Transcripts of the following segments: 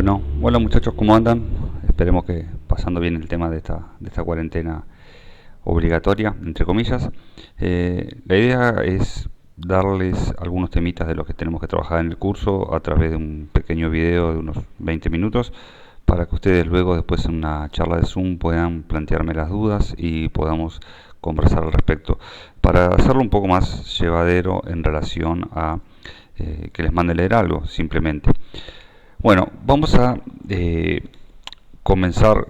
Bueno, hola muchachos, ¿cómo andan? Esperemos que pasando bien el tema de esta cuarentena obligatoria, entre comillas. La idea es darles algunos temitas de los que tenemos que trabajar en el curso a través de un pequeño video de unos 20 minutos para que ustedes luego, después en una charla de Zoom, puedan plantearme las dudas y podamos conversar al respecto para hacerlo un poco más llevadero en relación a que les mande leer algo, simplemente. Bueno, vamos a comenzar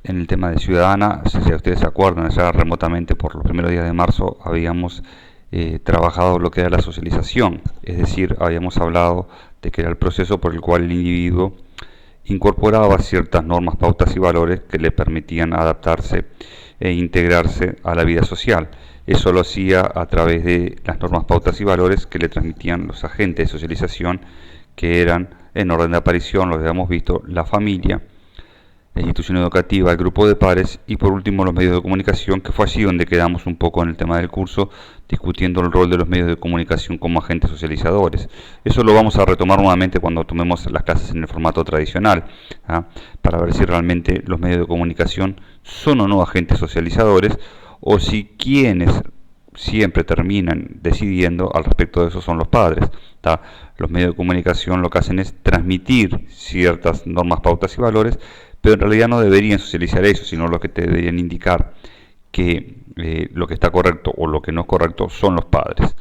en el tema de Ciudadana. Si ustedes se acuerdan, ya remotamente por los primeros días de marzo habíamos trabajado lo que era la socialización, es decir, habíamos hablado de que era el proceso por el cual el individuo incorporaba ciertas normas, pautas y valores que le permitían adaptarse e integrarse a la vida social. Eso lo hacía a través de las normas, pautas y valores que le transmitían los agentes de socialización, que eran, en orden de aparición, lo habíamos visto, la familia, la institución educativa, el grupo de pares y por último los medios de comunicación, que fue allí donde quedamos un poco en el tema del curso, discutiendo el rol de los medios de comunicación como agentes socializadores. Eso lo vamos a retomar nuevamente cuando tomemos las clases en el formato tradicional, para ver si realmente los medios de comunicación son o no agentes socializadores, o si quienes siempre terminan decidiendo al respecto de eso son los padres. Los medios de comunicación lo que hacen es transmitir ciertas normas, pautas y valores, pero en realidad no deberían socializar eso, sino lo que te deberían indicar que lo que está correcto o lo que no es correcto son los padres.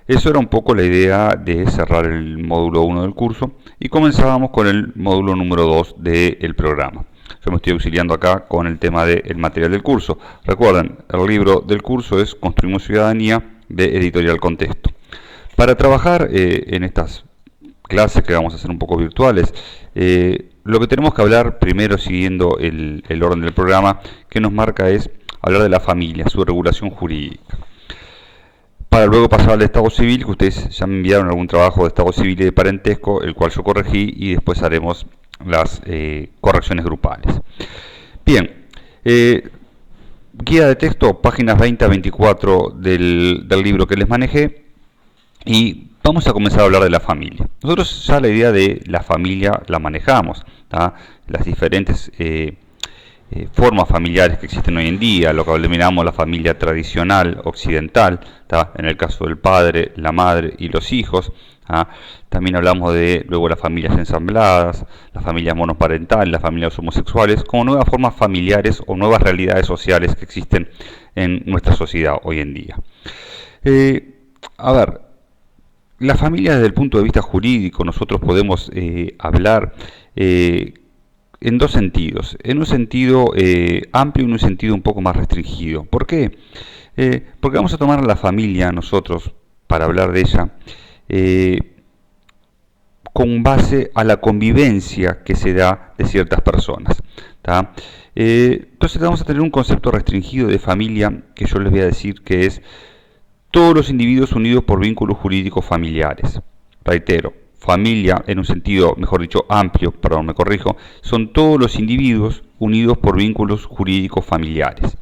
Eso era un poco la idea de cerrar el módulo 1 del curso y comenzábamos con el módulo número 2 del programa. Yo me estoy auxiliando acá con el tema del material del curso. Recuerden, el libro del curso es Construimos Ciudadanía, de Editorial Contexto. Para trabajar en estas clases que vamos a hacer un poco virtuales, lo que tenemos que hablar primero, siguiendo el orden del programa que nos marca, es hablar de la familia, su regulación jurídica, para luego pasar al Estado Civil, que ustedes ya me enviaron algún trabajo de Estado Civil y de parentesco, el cual yo corregí, y después haremos las correcciones grupales. Bien, guía de texto, páginas 20 a 24 del libro que les manejé, y vamos a comenzar a hablar de la familia. Nosotros ya la idea de la familia la manejamos, las diferentes formas familiares que existen hoy en día, lo que denominamos la familia tradicional occidental, en el caso del padre, la madre y los hijos. También hablamos de luego las familias ensambladas, las familias monoparentales, las familias homosexuales, como nuevas formas familiares o nuevas realidades sociales que existen en nuestra sociedad hoy en día. La familia desde el punto de vista jurídico nosotros podemos hablar en dos sentidos, en un sentido amplio y en un sentido un poco más restringido. ¿Por qué? Porque vamos a tomar a la familia nosotros, para hablar de ella, con base a la convivencia que se da de ciertas personas. Entonces vamos a tener un concepto restringido de familia que yo les voy a decir que es todos los individuos unidos por vínculos jurídicos familiares. Reitero, familia en un sentido, mejor dicho, amplio, perdón, me corrijo, son todos los individuos unidos por vínculos jurídicos familiares.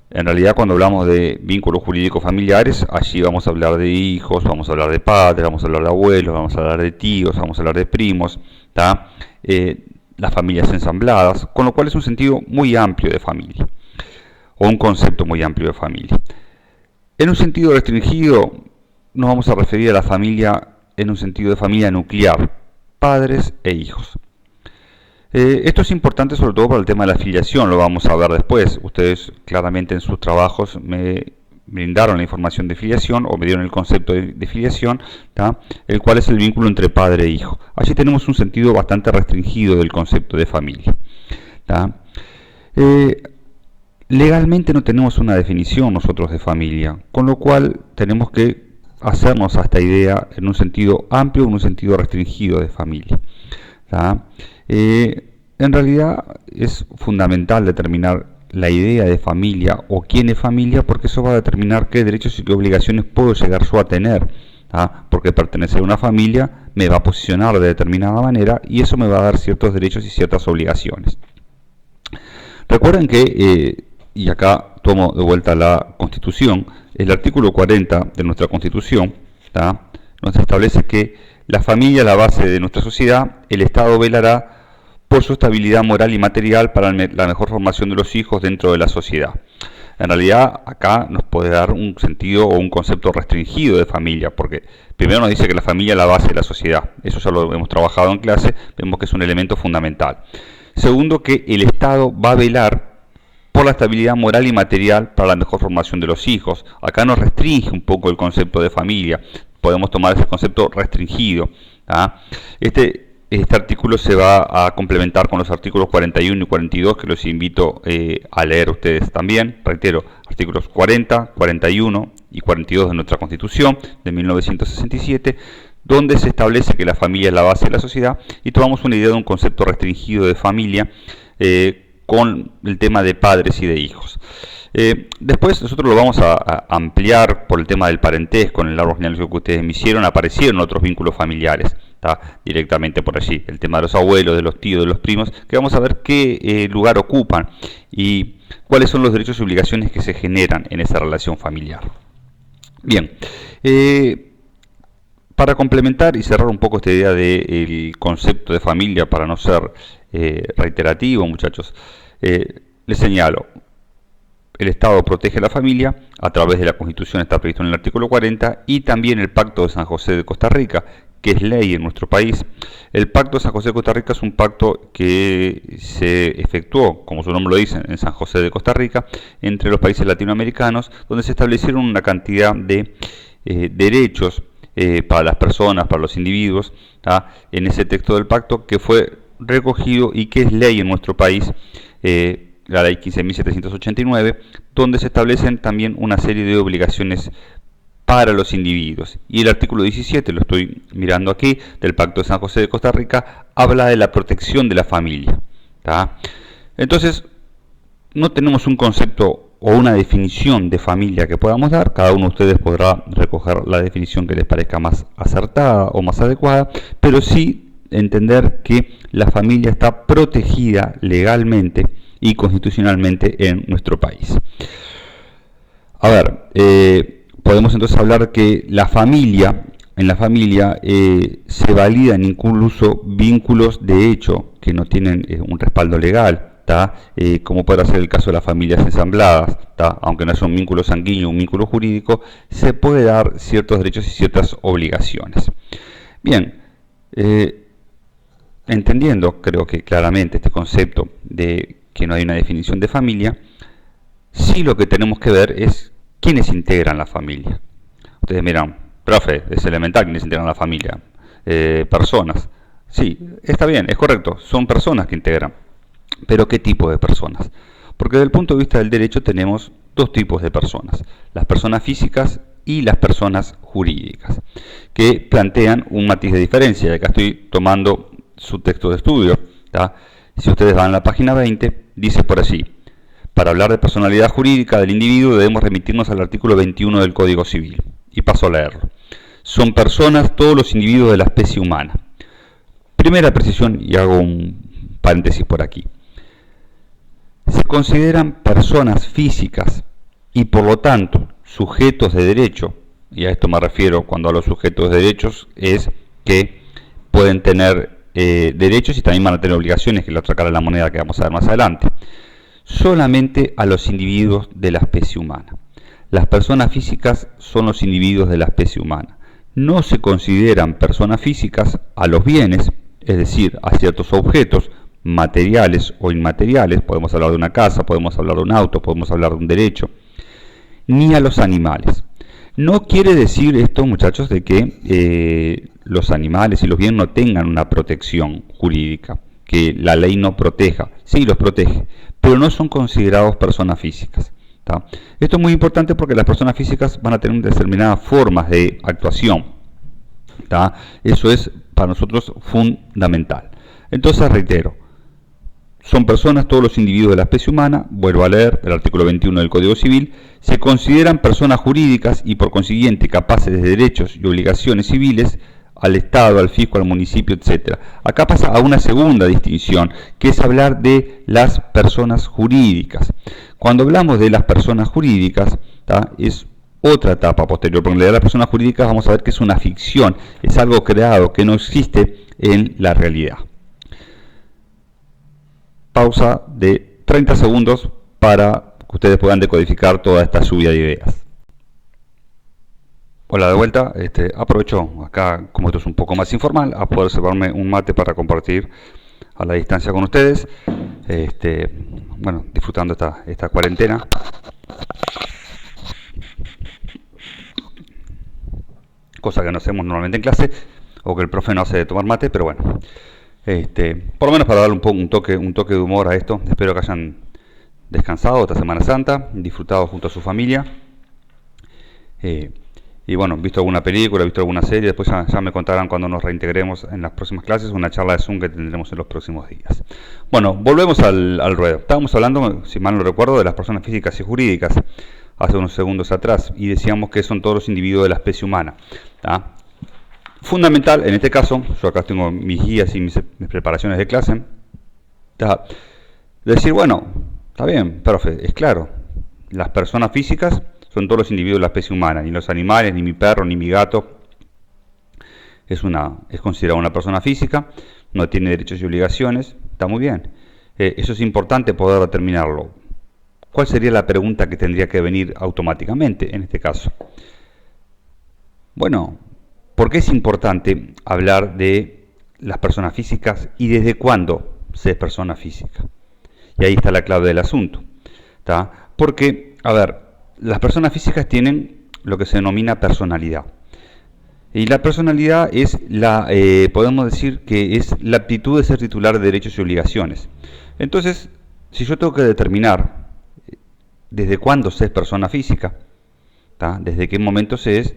En realidad, cuando hablamos de vínculos jurídicos familiares, allí vamos a hablar de hijos, vamos a hablar de padres, vamos a hablar de abuelos, vamos a hablar de tíos, vamos a hablar de primos, las familias ensambladas, con lo cual es un sentido muy amplio de familia, o un concepto muy amplio de familia. En un sentido restringido, nos vamos a referir a la familia en un sentido de familia nuclear, padres e hijos. Esto es importante sobre todo para el tema de la filiación, lo vamos a ver después. Ustedes claramente en sus trabajos me brindaron la información de filiación o me dieron el concepto de filiación, el cual es el vínculo entre padre e hijo. Allí tenemos un sentido bastante restringido del concepto de familia. Legalmente no tenemos una definición nosotros de familia, con lo cual tenemos que hacernos a esta idea en un sentido amplio o en un sentido restringido de familia. En realidad es fundamental determinar la idea de familia o quién es familia, porque eso va a determinar qué derechos y qué obligaciones puedo llegar yo a tener. Porque pertenecer a una familia me va a posicionar de determinada manera y eso me va a dar ciertos derechos y ciertas obligaciones. Recuerden que, y acá tomo de vuelta la Constitución, el artículo 40 de nuestra Constitución nos establece que La familia es la base de nuestra sociedad. El Estado velará por su estabilidad moral y material para la mejor formación de los hijos dentro de la sociedad. En realidad, acá nos puede dar un sentido o un concepto restringido de familia, porque primero nos dice que la familia es la base de la sociedad. Eso ya lo hemos trabajado en clase, vemos que es un elemento fundamental. Segundo, que el Estado va a velar por la estabilidad moral y material para la mejor formación de los hijos. Acá nos restringe un poco el concepto de familia. Podemos tomar ese concepto restringido. Este artículo se va a complementar con los artículos 41 y 42, que los invito a leer ustedes también. Reitero, artículos 40, 41 y 42 de nuestra Constitución de 1967, donde se establece que la familia es la base de la sociedad, y tomamos una idea de un concepto restringido de familia con el tema de padres y de hijos. Después nosotros lo vamos a ampliar por el tema del parentesco. En el árbol genealógico que ustedes me hicieron aparecieron otros vínculos familiares, directamente por allí, el tema de los abuelos, de los tíos, de los primos, que vamos a ver qué lugar ocupan y cuáles son los derechos y obligaciones que se generan en esa relación familiar. Bien, para complementar y cerrar un poco esta idea del concepto de familia, para no ser reiterativo, muchachos, les señalo: el Estado protege a la familia a través de la Constitución, está previsto en el artículo 40, y también el Pacto de San José de Costa Rica, que es ley en nuestro país. El Pacto de San José de Costa Rica es un pacto que se efectuó, como su nombre lo dice, en San José de Costa Rica, entre los países latinoamericanos, donde se establecieron una cantidad de derechos para las personas, para los individuos, en ese texto del pacto, que fue recogido y que es ley en nuestro país, la ley 15.789, donde se establecen también una serie de obligaciones para los individuos. Y el artículo 17, lo estoy mirando aquí, del Pacto de San José de Costa Rica, habla de la protección de la familia. Entonces, no tenemos un concepto o una definición de familia que podamos dar. Cada uno de ustedes podrá recoger la definición que les parezca más acertada o más adecuada, pero sí entender que la familia está protegida legalmente y constitucionalmente en nuestro país. A ver, podemos entonces hablar que en la familia se validan incluso vínculos de hecho que no tienen un respaldo legal, como puede ser el caso de las familias ensambladas, aunque no es un vínculo sanguíneo, un vínculo jurídico, se puede dar ciertos derechos y ciertas obligaciones. Bien, entendiendo, creo que claramente, este concepto de que no hay una definición de familia, sí lo que tenemos que ver es quiénes integran la familia. Ustedes miran, profe, es elemental quiénes integran la familia. Personas. Sí, está bien, es correcto, son personas que integran. Pero ¿qué tipo de personas? Porque desde el punto de vista del derecho tenemos dos tipos de personas: las personas físicas y las personas jurídicas, que plantean un matiz de diferencia. Acá estoy tomando su texto de estudio. Si ustedes van a la página 20, dice por allí: para hablar de personalidad jurídica del individuo debemos remitirnos al artículo 21 del Código Civil. Y paso a leerlo. Son personas todos los individuos de la especie humana. Primera precisión, y hago un paréntesis por aquí. Se consideran personas físicas y por lo tanto sujetos de derecho, y a esto me refiero cuando hablo de sujetos de derechos, es que pueden tener derechos y también van a tener obligaciones, que es la otra cara de la moneda que vamos a ver más adelante, solamente a los individuos de la especie humana. Las personas físicas son los individuos de la especie humana. No se consideran personas físicas a los bienes, es decir, a ciertos objetos, materiales o inmateriales. Podemos hablar de una casa, podemos hablar de un auto, podemos hablar de un derecho, ni a los animales. No quiere decir esto, muchachos, de que los animales y los bienes no tengan una protección jurídica, que la ley no proteja. Sí, los protege, pero no son considerados personas físicas. Esto es muy importante porque las personas físicas van a tener determinadas formas de actuación. Eso es para nosotros fundamental. Entonces, reitero, son personas todos los individuos de la especie humana. Vuelvo a leer el artículo 21 del Código Civil. Se consideran personas jurídicas y por consiguiente capaces de derechos y obligaciones civiles al Estado, al fisco, al municipio, etc. Acá pasa a una segunda distinción, que es hablar de las personas jurídicas. Cuando hablamos de las personas jurídicas, es otra etapa posterior, porque en realidad las personas jurídicas vamos a ver que es una ficción, es algo creado que no existe en la realidad. Pausa de 30 segundos para que ustedes puedan decodificar toda esta lluvia de ideas. Hola de vuelta, aprovecho acá, como esto es un poco más informal, a poder servirme un mate para compartir a la distancia con ustedes, bueno, disfrutando esta cuarentena. Cosa que no hacemos normalmente en clase, o que el profe no hace de tomar mate, pero bueno, por lo menos para darle un toque de humor a esto. Espero que hayan descansado esta Semana Santa, disfrutado junto a su familia, y bueno, visto alguna película, visto alguna serie. Después ya me contarán cuando nos reintegremos en las próximas clases, una charla de Zoom que tendremos en los próximos días. Bueno, volvemos al ruedo. Estábamos hablando, si mal no recuerdo, de las personas físicas y jurídicas hace unos segundos atrás, y decíamos que son todos los individuos de la especie humana. Fundamental, en este caso, yo acá tengo mis guías y mis preparaciones de clase, decir, bueno, está bien, profe, es claro, las personas físicas son todos los individuos de la especie humana, ni los animales, ni mi perro, ni mi gato es considerado una persona física, no tiene derechos y obligaciones, está muy bien. Eso es importante poder determinarlo. ¿Cuál sería la pregunta que tendría que venir automáticamente en este caso? Bueno, ¿por qué es importante hablar de las personas físicas y desde cuándo se es persona física? Y ahí está la clave del asunto, ¿tá? Porque, a ver, las personas físicas tienen lo que se denomina personalidad. Y la personalidad es podemos decir que es la aptitud de ser titular de derechos y obligaciones. Entonces, si yo tengo que determinar desde cuándo se es persona física, ¿tá? Desde qué momento se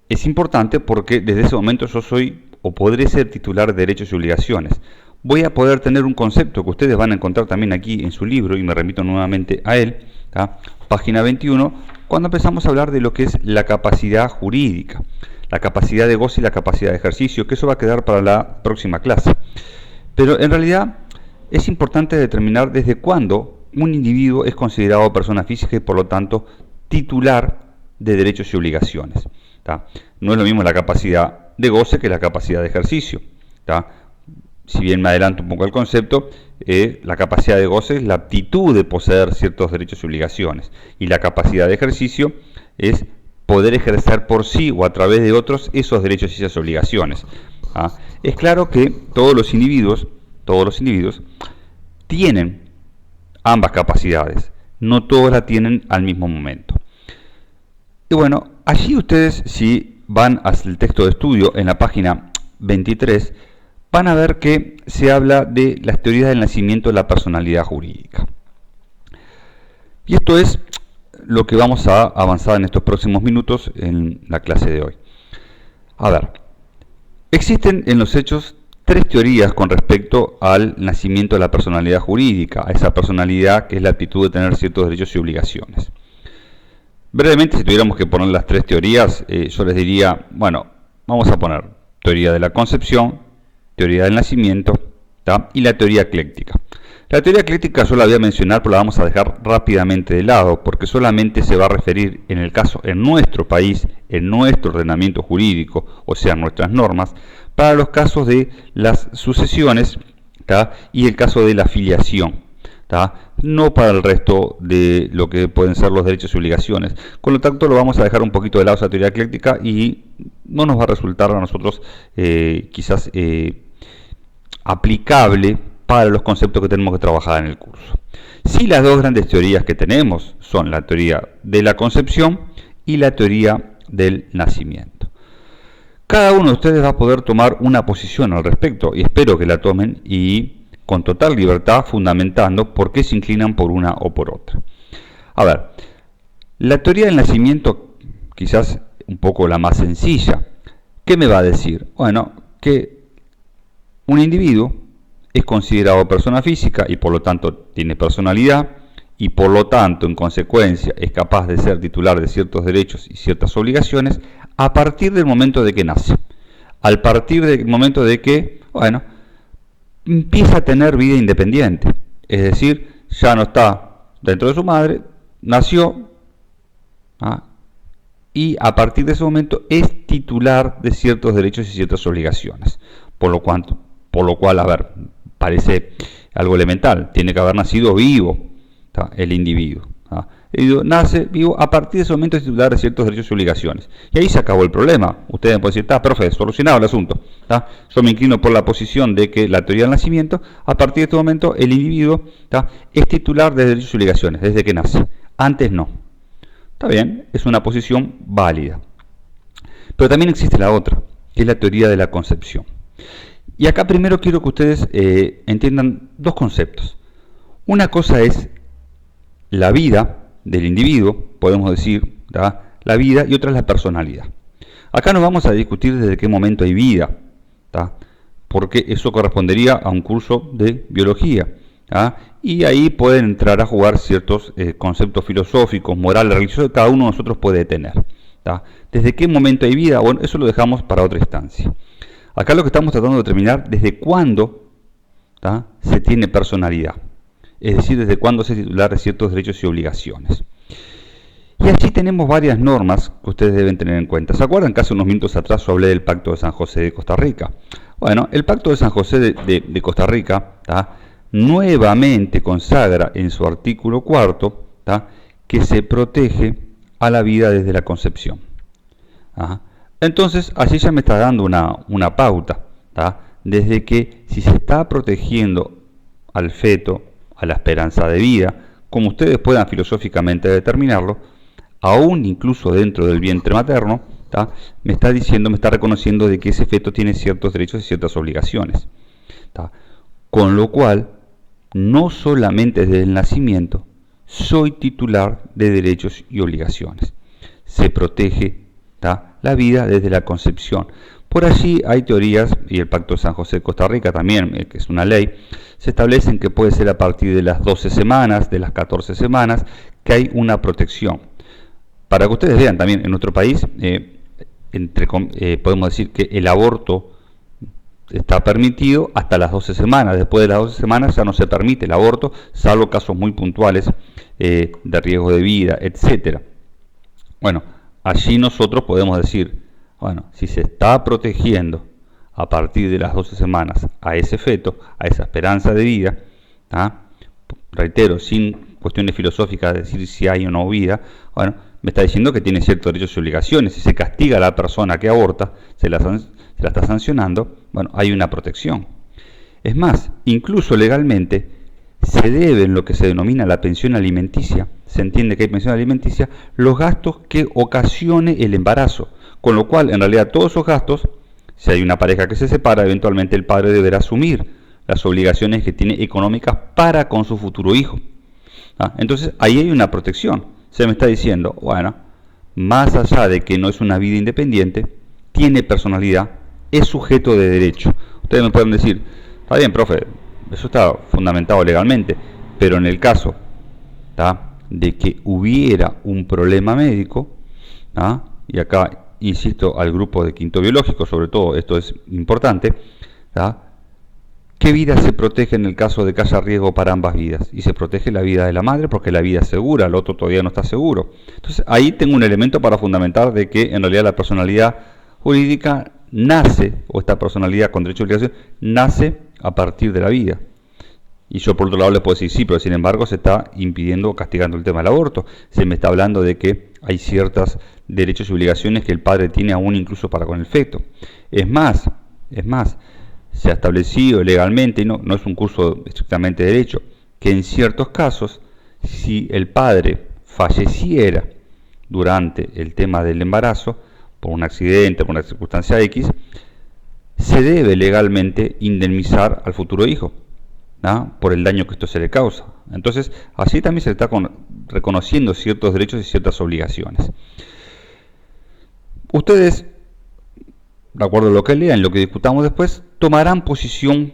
es importante, porque desde ese momento yo soy o podré ser titular de derechos y obligaciones. Voy a poder tener un concepto que ustedes van a encontrar también aquí en su libro, y me remito nuevamente a él, ¿tá? Página 21, cuando empezamos a hablar de lo que es la capacidad jurídica, la capacidad de goce y la capacidad de ejercicio, que eso va a quedar para la próxima clase. Pero en realidad es importante determinar desde cuándo un individuo es considerado persona física y por lo tanto titular de derechos y obligaciones, ¿tá? No es lo mismo la capacidad de goce que la capacidad de ejercicio, ¿tá? Si bien me adelanto un poco al concepto, la capacidad de goce es la aptitud de poseer ciertos derechos y obligaciones, y la capacidad de ejercicio es poder ejercer por sí o a través de otros esos derechos y esas obligaciones. Es claro que todos los individuos tienen ambas capacidades, no todos la tienen al mismo momento. Y bueno, allí ustedes, si van al texto de estudio en la página 23, van a ver que se habla de las teorías del nacimiento de la personalidad jurídica. Y esto es lo que vamos a avanzar en estos próximos minutos en la clase de hoy. A ver, existen en los hechos tres teorías con respecto al nacimiento de la personalidad jurídica, a esa personalidad que es la aptitud de tener ciertos derechos y obligaciones. Brevemente, si tuviéramos que poner las tres teorías, yo les diría, bueno, vamos a poner teoría de la concepción, teoría del nacimiento, ¿tá? Y la teoría ecléctica. La teoría ecléctica yo la voy a mencionar, pero la vamos a dejar rápidamente de lado, porque solamente se va a referir en nuestro país, en nuestro ordenamiento jurídico, o sea, nuestras normas, para los casos de las sucesiones, ¿tá? Y el caso de la filiación, ¿tá? No para el resto de lo que pueden ser los derechos y obligaciones. Con lo tanto, lo vamos a dejar un poquito de lado esa teoría ecléctica y no nos va a resultar a nosotros quizás aplicable para los conceptos que tenemos que trabajar en el curso. Sí, las dos grandes teorías que tenemos son la teoría de la concepción y la teoría del nacimiento. Cada uno de ustedes va a poder tomar una posición al respecto, y espero que la tomen y con total libertad, fundamentando por qué se inclinan por una o por otra. A ver, la teoría del nacimiento, quizás un poco la más sencilla, ¿qué me va a decir? Bueno, que un individuo es considerado persona física y por lo tanto tiene personalidad, y por lo tanto, en consecuencia, es capaz de ser titular de ciertos derechos y ciertas obligaciones a partir del momento de que nace. Al partir del momento de que, bueno, empieza a tener vida independiente, es decir, ya no está dentro de su madre, nació, y a partir de ese momento es titular de ciertos derechos y ciertas obligaciones. Por lo cual, a ver, parece algo elemental, tiene que haber nacido vivo, ¿tá?, el individuo. El individuo nace vivo, a partir de ese momento es titular de ciertos derechos y obligaciones. Y ahí se acabó el problema. Ustedes me pueden decir, está, profe, solucionado el asunto. ¿Tá? Yo me inclino por la posición de que la teoría del nacimiento, a partir de este momento el individuo, ¿tá?, es titular de derechos y obligaciones, desde que nace. Antes no. Está bien, es una posición válida. Pero también existe la otra, que es la teoría de la concepción. Y acá primero quiero que ustedes entiendan dos conceptos. Una cosa es la vida del individuo, podemos decir, ¿tá?, la vida, y otra es la personalidad. Acá nos vamos a discutir desde qué momento hay vida, ¿tá?, porque eso correspondería a un curso de biología, ¿tá?, y ahí pueden entrar a jugar ciertos conceptos filosóficos, morales, religiosos que cada uno de nosotros puede tener, ¿tá? ¿Desde qué momento hay vida? Bueno, eso lo dejamos para otra instancia. Acá lo que estamos tratando de determinar desde cuándo, ¿tá?, se tiene personalidad, es decir, desde cuándo se es titular de ciertos derechos y obligaciones. Y allí tenemos varias normas que ustedes deben tener en cuenta. ¿Se acuerdan que hace unos minutos atrás yo hablé del Pacto de San José de Costa Rica? Bueno, el Pacto de San José de Costa Rica, ¿tá?, nuevamente consagra en su artículo 4, ¿tá?, que se protege a la vida desde la concepción. Ajá. Entonces, así ya me está dando una pauta, ¿tá?, desde que si se está protegiendo al feto, a la esperanza de vida, como ustedes puedan filosóficamente determinarlo, aún incluso dentro del vientre materno, ¿tá?, me está diciendo, me está reconociendo de que ese feto tiene ciertos derechos y ciertas obligaciones, ¿tá?, con lo cual no solamente desde el nacimiento soy titular de derechos y obligaciones. Se protege, ¿tá?, la vida desde la concepción. Por allí hay teorías, y el Pacto de San José de Costa Rica también, que es una ley, se establecen que puede ser a partir de las 12 semanas, de las 14 semanas, que hay una protección. Para que ustedes vean también, en nuestro país, podemos decir que el aborto está permitido hasta las 12 semanas. Después de las 12 semanas ya no se permite el aborto, salvo casos muy puntuales de riesgo de vida, etc. Bueno, allí nosotros podemos decir, bueno, si se está protegiendo a partir de las 12 semanas a ese feto, a esa esperanza de vida, ¿tá?, reitero, sin cuestiones filosóficas de decir si hay o no vida, bueno, me está diciendo que tiene ciertos derechos y obligaciones. Si se castiga a la persona que aborta, se la está sancionando, bueno, hay una protección. Es más, incluso legalmente se debe en lo que se denomina la pensión alimenticia, se entiende que hay pensión alimenticia, los gastos que ocasione el embarazo, con lo cual en realidad todos esos gastos, si hay una pareja que se separa, eventualmente el padre deberá asumir las obligaciones que tiene económicas para con su futuro hijo. Entonces ahí hay una protección. Se me está diciendo, bueno, más allá de que no es una vida independiente, tiene personalidad, es sujeto de derecho. Ustedes me pueden decir, está bien, profe, eso está fundamentado legalmente, pero en el caso, ¿tá?, de que hubiera un problema médico, ¿tá?, y acá insisto al grupo de quinto biológico, sobre todo esto es importante, ¿tá?, ¿qué vida se protege en el caso de que haya riesgo para ambas vidas? Y se protege la vida de la madre porque la vida es segura, el otro todavía no está seguro. Entonces ahí tengo un elemento para fundamentar de que en realidad la personalidad jurídica nace, o esta personalidad con derecho a obligación, nace a partir de la vida. Y yo por otro lado les puedo decir, sí, pero sin embargo se está impidiendo o castigando el tema del aborto. Se me está hablando de que hay ciertos derechos y obligaciones que el padre tiene aún incluso para con el feto. Es más, se ha establecido legalmente, y no es un curso estrictamente de derecho, que en ciertos casos, si el padre falleciera durante el tema del embarazo, por un accidente, por una circunstancia X, se debe legalmente indemnizar al futuro hijo, ¿no?, por el daño que esto se le causa. Entonces, así también se está reconociendo ciertos derechos y ciertas obligaciones. Ustedes, de acuerdo a lo que lean, lo que discutamos después, tomarán posición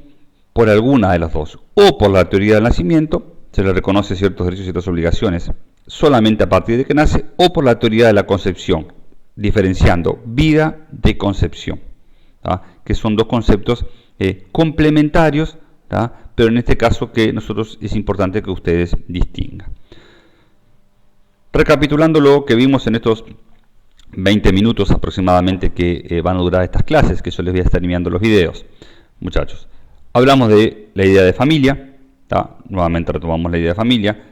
por alguna de las dos, o por la teoría del nacimiento, se le reconoce ciertos derechos y ciertas obligaciones solamente a partir de que nace, o por la teoría de la concepción, diferenciando vida de concepción, ¿tá?, que son dos conceptos complementarios, ¿tá?, pero en este caso que nosotros es importante que ustedes distingan. Recapitulando lo que vimos en estos 20 minutos aproximadamente que van a durar estas clases, que yo les voy a estar enviando los videos. Muchachos, hablamos de la idea de familia, ¿tá? Nuevamente retomamos la idea de familia.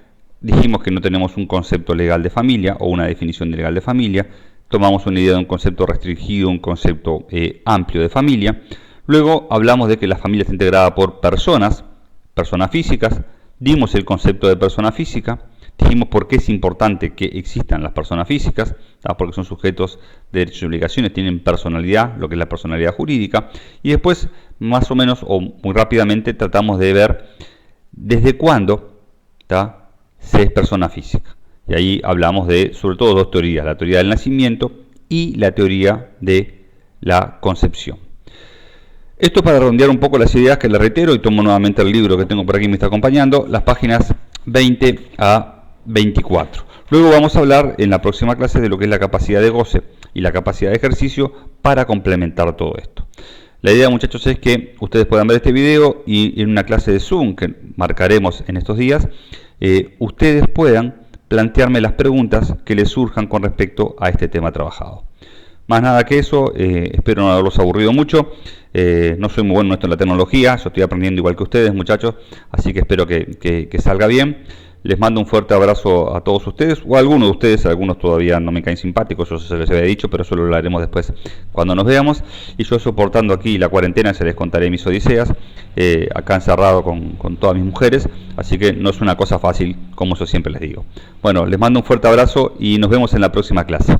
Dijimos que no tenemos un concepto legal de familia o una definición legal de familia. Tomamos una idea de un concepto restringido, un concepto amplio de familia. Luego hablamos de que la familia está integrada por personas físicas. Dimos el concepto de persona física. Dijimos por qué es importante que existan las personas físicas, ¿tá? Porque son sujetos de derechos y obligaciones, tienen personalidad, lo que es la personalidad jurídica. Y después, más o menos, o muy rápidamente, tratamos de ver desde cuándo, ¿tá?, se es persona física. Y ahí hablamos de, sobre todo, dos teorías: la teoría del nacimiento y la teoría de la concepción. Esto para redondear un poco las ideas que les reitero, y tomo nuevamente el libro que tengo por aquí, me está acompañando, las páginas 20 a 24. Luego vamos a hablar en la próxima clase de lo que es la capacidad de goce y la capacidad de ejercicio para complementar todo esto. La idea, muchachos, es que ustedes puedan ver este video y en una clase de Zoom que marcaremos en estos días, ustedes puedan plantearme las preguntas que les surjan con respecto a este tema trabajado. Más nada que eso, espero no haberlos aburrido mucho. No soy muy bueno en esto de la tecnología, yo estoy aprendiendo igual que ustedes, muchachos, así que espero que salga bien. Les mando un fuerte abrazo a todos ustedes, o a algunos de ustedes. Algunos todavía no me caen simpáticos, yo se les había dicho, pero eso lo hablaremos después cuando nos veamos. Y yo, soportando aquí la cuarentena, se les contaré mis odiseas, acá encerrado con todas mis mujeres, así que no es una cosa fácil, como yo siempre les digo. Bueno, les mando un fuerte abrazo y nos vemos en la próxima clase.